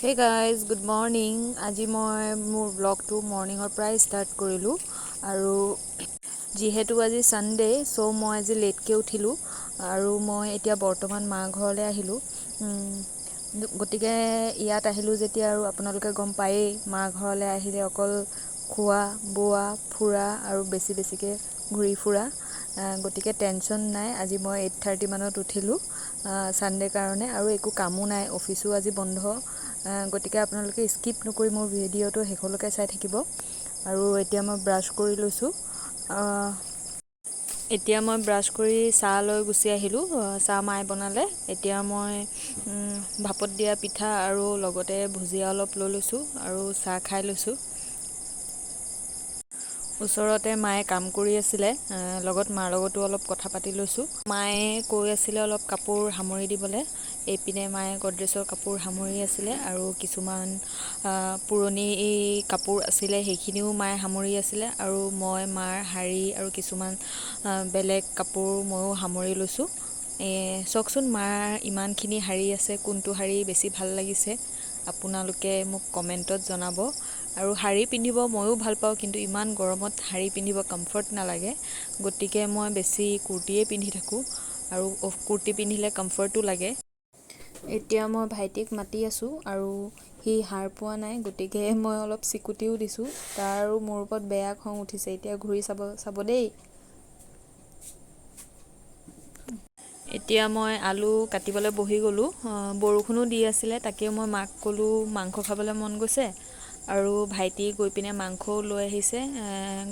Hey guys, good morning. আজি মই মোৰ ব্লগটো মৰ্ণিঙৰ পৰাই ষ্টাৰ্ট কৰিলোঁ আৰু যিহেতু আজি ছানডে চ' মই আজি লেটকৈ উঠিলোঁ আৰু মই এতিয়া বৰ্তমান মা ঘৰলৈ আহিলোঁ। গতিকে ইয়াত আহিলোঁ যেতিয়া আৰু আপোনালোকে গম পায়েই মা ঘৰলৈ আহিলে অকল খোৱা বোৱা ফুৰা আৰু বেছিকৈ ঘূৰি ফুৰা। গতিকে টেনশ্যন নাই। আজি মই 8:30 মানত উঠিলোঁ ছানডে কাৰণে আৰু একো কামো নাই, অফিচো আজি বন্ধ। গতিকে আপোনালোকে স্কিপ নকৰি মোৰ ভিডিঅ'টো শেষলৈকে চাই থাকিব। আৰু এতিয়া মই ব্ৰাছ কৰি লৈছোঁ। এতিয়া মই ব্ৰাছ কৰি চাহ লৈ গুচি আহিলোঁ। চাহ মায়ে বনালে। এতিয়া মই ভাপত দিয়া পিঠা আৰু লগতে ভুজিয়া অলপ লৈ লৈছোঁ আৰু চাহ খাই লৈছোঁ। ওচৰতে মায়ে কাম কৰি আছিলে, লগত মাৰ লগতো অলপ কথা পাতি লৈছোঁ। মায়ে কৈ আছিলে অলপ কাপোৰ সামৰি দিবলৈ। এইপিনে মায়ে গড্ৰেজৰ কাপোৰ সামৰি আছিলে আৰু কিছুমান পুৰণি কাপোৰ আছিলে সেইখিনিও মায়ে সামৰি আছিলে আৰু মই মাৰ শাৰী আৰু কিছুমান বেলেগ কাপোৰ ময়ো সামৰি লৈছোঁ। চাওকচোন মাৰ ইমানখিনি শাৰী আছে, কোনটো শাৰী বেছি ভাল লাগিছে আপোনালোকে মোক কমেণ্টত জনাব। আৰু শাৰী পিন্ধিব ময়ো ভাল পাওঁ, কিন্তু ইমান গৰমত শাৰী পিন্ধিব কমফৰ্ট নালাগে। গতিকে মই বেছি কুৰ্তিয়ে পিন্ধি থাকোঁ আৰু কুৰ্তি পিন্ধিলে কমফৰ্টো লাগে। এতিয়া মই ভাইটিক মাতি আছোঁ আৰু সি সাৰ পোৱা নাই, গতিকে মই অলপ চিকুটিও দিছোঁ। তাৰ আৰু মোৰ ওপৰত বেয়া খং উঠিছে। এতিয়া ঘূৰি চাব দেই। এতিয়া মই আলু কাটিবলৈ বহি গ'লোঁ। বৰষুণো দি আছিলে, তাকে মই মাক ক'লোঁ মাংস খাবলৈ মন গৈছে আৰু ভাইটি গৈ পিনে মাংসও লৈ আহিছে।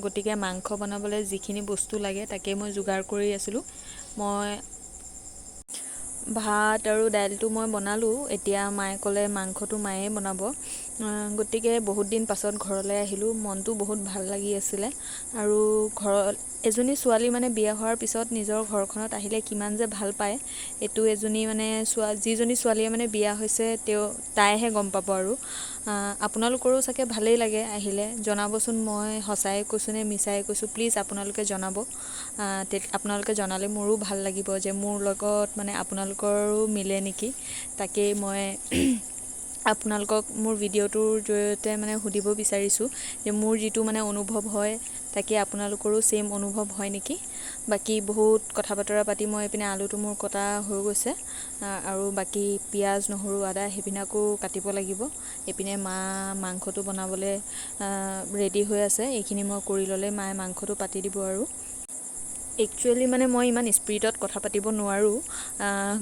গতিকে মাংস বনাবলৈ যিখিনি বস্তু লাগে তাকে মই যোগাৰ কৰি আছিলোঁ। মই ভাত আৰু দাইলটো মই বনালোঁ। এতিয়া মায়ে ক'লে মাংসটো মায়ে বনাব। গতিকে বহুত দিন পাছত ঘৰলৈ আহিলোঁ, মনটো বহুত ভাল লাগি আছিলে। আৰু ঘৰত এজনী ছোৱালী মানে বিয়া হোৱাৰ পিছত নিজৰ ঘৰখনত আহিলে কিমান যে ভাল পায়, এইটো এজনী মানে যিজনী ছোৱালীয়ে মানে বিয়া হৈছে তাইহে গম পাব। আৰু আপোনালোকৰো চাগে ভালেই লাগে আহিলে। জনাবচোন মই সঁচাই কৈছোঁ নে মিছাই কৈছোঁ, প্লিজ আপোনালোকে জনাব। আপোনালোকে জনালে মোৰো ভাল লাগিব যে মোৰ লগত মানে আপোনালোকৰো মিলে নেকি। তাকেই মই আপোনালোকক মোৰ ভিডিঅ'টোৰ জৰিয়তে মানে সুধিব বিচাৰিছোঁ যে মোৰ যিটো মানে অনুভৱ হয় তাকে আপোনালোকৰো ছেইম অনুভৱ হয় নেকি। বাকী বহুত কথা বতৰা পাতি মই এইপিনে আলুটো মোৰ কটা হৈ গৈছে আৰু বাকী পিঁয়াজ নহৰু আদা সেইবিলাকো কাটিব লাগিব। এইপিনে মাংসটো বনাবলৈ ৰেডি হৈ আছে। এইখিনি মই কৰি ল'লে মায়ে মাংসটো পাতি দিব। আৰু একচুৱেলি মানে মই ইমান স্পীডত কথা পাতিব নোৱাৰোঁ,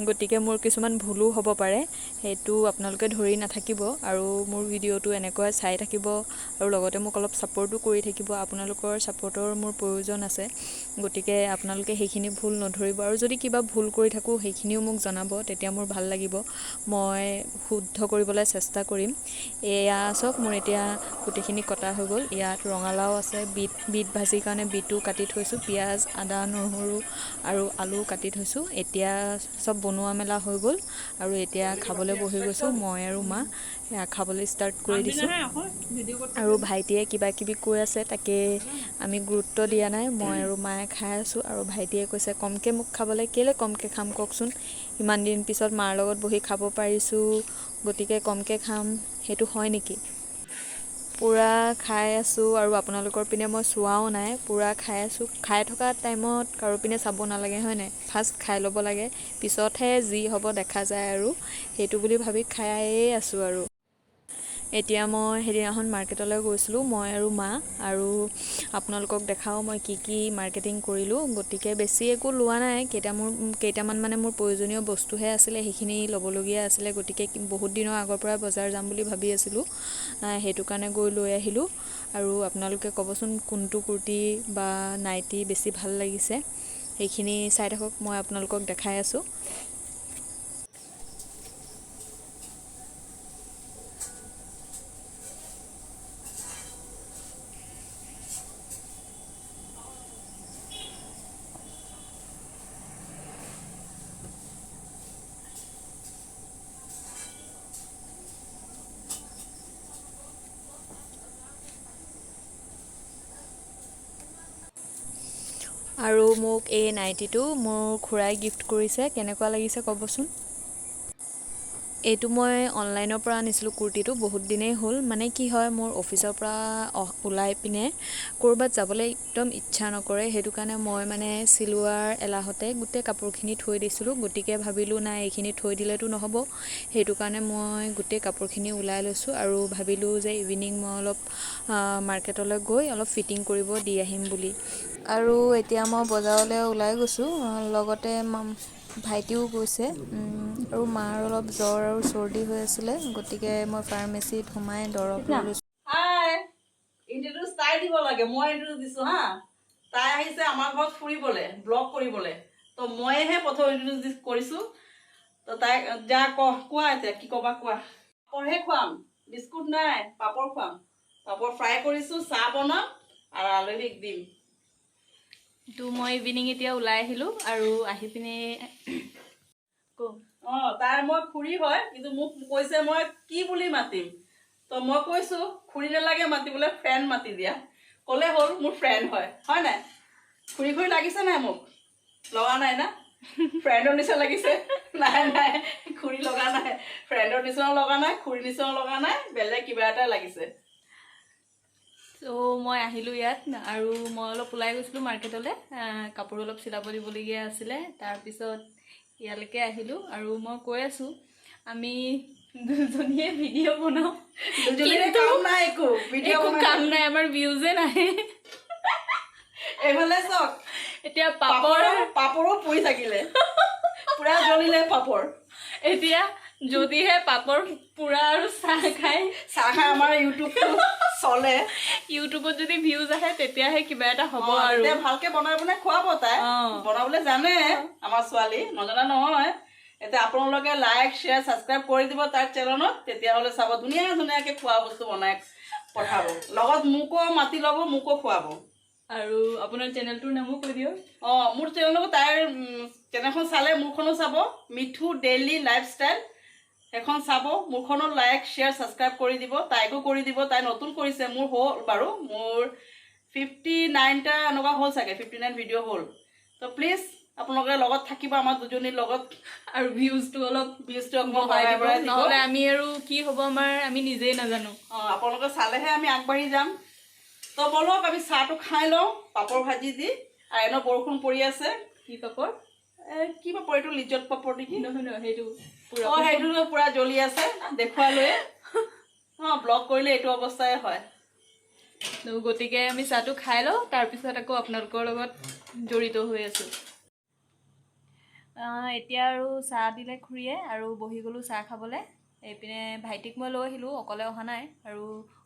গতিকে মোৰ কিছুমান ভুলো হ'ব পাৰে। সেইটো আপোনালোকে ধৰি নাথাকিব আৰু মোৰ ভিডিঅ'টো এনেকৈ চাই থাকিব আৰু লগতে মোক অলপ ছাপৰ্টো কৰি থাকিব। আপোনালোকৰ ছাপৰ্টৰ মোৰ প্ৰয়োজন আছে। গতিকে আপোনালোকে সেইখিনি ভুল নধৰিব আৰু যদি কিবা ভুল কৰি থাকোঁ সেইখিনিও মোক জনাব, তেতিয়া মোৰ ভাল লাগিব। মই শুদ্ধ কৰিবলৈ চেষ্টা কৰিম। এয়া চাওক, মোৰ এতিয়া গোটেইখিনি কটা হৈ গ'ল। ইয়াত ৰঙালাও আছে, বিট ভাজিৰ কাৰণে বিটো কাটি থৈছোঁ, পিঁয়াজ আদা নহৰু আৰু আলু কাটি থৈছোঁ। এতিয়া চব বনোৱা মেলা হৈ গ'ল আৰু এতিয়া খাবলৈ বহি গৈছোঁ। মই আৰু মা খাবলৈ ষ্টাৰ্ট কৰি দিছোঁ আৰু ভাইটিয়ে কিবা কিবি কৈ আছে, তাকে আমি গুৰুত্ব দিয়া নাই। মই আৰু মায়ে খাই আছোঁ আৰু ভাইটিয়ে কৈছে কমকৈ মোক খাবলৈ। কেলৈ কমকৈ খাম কওকচোন, ইমান দিন পিছত মাৰ লগত বহি খাব পাৰিছোঁ, গতিকে কমকৈ খাম, সেইটো হয় নেকি। পূৰা খাই আছোঁ আৰু আপোনালোকৰ পিনে মই চোৱাও নাই, পূৰা খাই আছোঁ। খাই থকা টাইমত কাৰো পিনে চাব নালাগে, হয় নাই। ফাৰ্ষ্ট খাই ল'ব লাগে, পিছতহে যি হ'ব দেখা যায় আৰু সেইটো বুলি ভাবি খায়ে আছোঁ। আৰু এতিয়া মই সেইদিনাখন মাৰ্কেটলৈ গৈছিলোঁ, মই আৰু মা, আৰু আপোনালোকক দেখাওঁ মই কি মাৰ্কেটিং কৰিলোঁ। গতিকে বেছি একো লোৱা নাই, কেইটামান মানে মোৰ প্ৰয়োজনীয় বস্তুহে আছিলে, সেইখিনি ল'বলগীয়া আছিলে। গতিকে বহুত দিনৰ আগৰ পৰা বজাৰ যাম বুলি ভাবি আছিলোঁ, সেইটো কাৰণে গৈ লৈ আহিলোঁ। আৰু আপোনালোকে ক'বচোন কোনটো কুৰ্তি বা নাইটি বেছি ভাল লাগিছে, সেইখিনি চাই থাকক, মই আপোনালোকক দেখাই আছোঁ। আৰু মোক এই নাইটিটো মোৰ খুৰাই গিফ্ট কৰিছে, কেনেকুৱা লাগিছে ক'বচোন। এইটো মই অনলাইনৰ পৰা আনিছিলোঁ কুৰ্তিটো বহুত দিনেই হ'ল মানে কি হয় মোৰ অফিচৰ পৰা ওলাই পিনে ক'ৰবাত যাবলৈ একদম ইচ্ছা নকৰে সেইটো কাৰণে মই মানে চিলোৱাৰ এলাহতে গোটেই কাপোৰখিনি থৈ দিছিলোঁ গতিকে ভাবিলোঁ নাই এইখিনি থৈ দিলেতো নহ'ব সেইটো কাৰণে মই গোটেই কাপোৰখিনি ওলাই লৈছোঁ আৰু ভাবিলোঁ যে ইভিনিং মই অলপ মাৰ্কেটলৈ গৈ অলপ ফিটিং কৰিব দি আহিম বুলি আৰু এতিয়া মই বজাৰলৈ ওলাই গৈছোঁ লগতে ভাইটিও গৈছে আৰু মাৰ অলপ জ্বৰ আৰু চৰ্দি হৈ আছিলে গতিকে মই ফাৰ্মেচিত সোমাই দৰৱ লৈ লৈছোঁ হাই ইন্ট্ৰডিউচ তাই দিব লাগে মই ইন্ট্ৰডিউচ দিছো হা তাই আহিছে আমাৰ ঘৰত ফুৰিবলৈ ব্লগ কৰিবলৈ তো মইহে প্ৰথম ইন্ট্ৰডিউচ কৰিছো তো তাই যা কোৱা এতিয়া কি ক'বা কোৱা পাপৰহে খুৱাম বিস্কুট নাই পাপৰ খুৱাম পাপৰ ফ্ৰাই কৰিছো চাহ বনাম আৰু আলহীক দিম তো মই ইভিনিং এতিয়া ওলাই আহিলোঁ আৰু আহি পিনে তাই মই খুৰী হয় কিন্তু মোক কৈছে মই কি বুলি মাতিম তো মই কৈছো খুৰী নালাগে মাতিবলৈ ফ্ৰেণ্ড মাতি দিয়া ক'লে হ'ল মোৰ ফ্ৰেণ্ড হয় নাই খুৰী খুৰী লাগিছে নাই মোক লগা নাই না ফ্ৰেণ্ডৰ নিচিনা লাগিছে নাই খুৰী লগা নাই ফ্ৰেণ্ডৰ নিচিনাও লগা নাই খুৰী নিচিনাও লগা নাই বেলেগ কিবা এটা লাগিছে তো মই আহিলোঁ ইয়াত আৰু মই অলপ ওলাই গৈছিলোঁ মাৰ্কেটলৈ কাপোৰ অলপ চিলাব দিবলগীয়া আছিলে তাৰপিছত ইয়ালৈকে আহিলোঁ আৰু মই কৈ আছোঁ আমি দুজনীয়ে ভিডিঅ' বনাওঁ একো কাম নাই আমাৰ ভিউজে নাহে এইফালে চাওক এতিয়া পাপৰো পুৰি থাকিলে পুৰা জ্বলিলে পাপৰ এতিয়া যদিহে পাপৰ পুৰা আৰু চাহ খাই আমাৰ ইউটিউবটো চলে ইউটিউবত যদি ভিউজ আহে তেতিয়াহে কিবা এটা হ'ব আৰু ভালকে বনাই খুৱাব তাই বনাবলৈ জানে আমাৰ ছোৱালী নজনা নহয় এতিয়া আপোনালোকে লাইক শ্বেয়াৰ ছাবস্ক্ৰাইব কৰি দিব তাৰ চেনেলত তেতিয়াহ'লে চাব ধুনীয়াকৈ খোৱা বস্তু বনাই পঠাব লগত মোকো মাতি ল'ব মোকো খুৱাব আৰু আপোনাৰ চেনেলটোৰ নামো কৈ দিয়ক মোৰ চেনেলটো তাইৰ চেনেলখন চালে মোৰখনো চাব মিঠু ডেইলি লাইফষ্টাইল এখন চাব মোৰখনো লাইক শ্বেয়াৰ ছাবস্ক্ৰাইব কৰি দিব তাইকো কৰি দিব তাই নতুন কৰিছে মোৰ হ'ল বাৰু মোৰ 59টা এনেকুৱা হ'ল চাগে 59 ভিডিঅ' হ'ল তো প্লিজ আপোনালোকে লগত থাকিব আমাৰ দুজনীৰ লগত আৰু ভিউজটো বঢ়াই দিব নহ'লে আমি আৰু কি হ'ব আমাৰ আমি নিজেই নাজানো আপোনালোকে চালেহে আমি আগবাঢ়ি যাম তো বলক আমি চাহটো খাই লওঁ পাপৰ ভাজি দি আৰু এনে বৰষুণ পৰি আছে কি পাপৰ কি পাপৰ এইটো লিজত পাপৰ নেকি নহয় সেইটো সেইটো পুৰা জ্বলি আছে দেখুৱালৈ ব্লগ কৰিলে এইটো অৱস্থাই হয় গতিকে আমি চাহটো খাই লওঁ তাৰপিছত আকৌ আপোনালোকৰ লগত জড়িত হৈ আছোঁ এতিয়া আৰু চাহ দিলে খুৰীয়ে আৰু বহি গ'লোঁ চাহ খাবলৈ এইপিনে ভাইটিক মই লৈ আহিলোঁ অকলে অহা নাই আৰু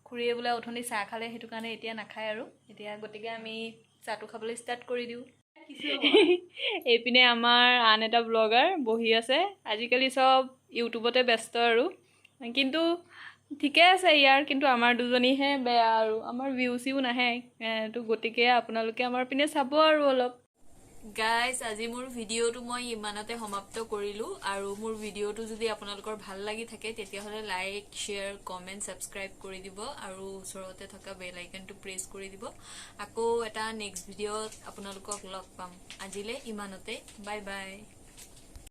খুৰীয়ে বোলে অথনি চাহ খালে সেইটো কাৰণে এতিয়া নাখায় আৰু এতিয়া গতিকে আমি চাহটো খাবলৈ ষ্টাৰ্ট কৰি দিওঁ এইপিনে আমাৰ আন এটা ব্লগাৰ বহি আছে আজিকালি চব ইউটিউবতে ব্যস্ত আৰু কিন্তু ঠিকে আছে ইয়াৰ কিন্তু আমাৰ দুজনীহে বেয়া আৰু আমাৰ ভিউচিও নাহে তো গতিকে আপোনালোকে আমাৰ পিনে চাব আৰু অলপ গাইজ আজি মোৰ ভিডিঅ'টো মই ইমানতে সমাপ্ত কৰিলোঁ আৰু মোৰ ভিডিঅ'টো যদি আপোনালোকৰ ভাল লাগি থাকে তেতিয়াহ'লে লাইক শ্বেয়াৰ কমেণ্ট ছাবস্ক্ৰাইব কৰি দিব আৰু ওচৰতে থকা বেল আইকনটো প্ৰেছ কৰি দিব আকৌ এটা নেক্সট ভিডিঅ'ত আপোনালোকক লগ পাম আজিলৈ ইমানতে বাই বাই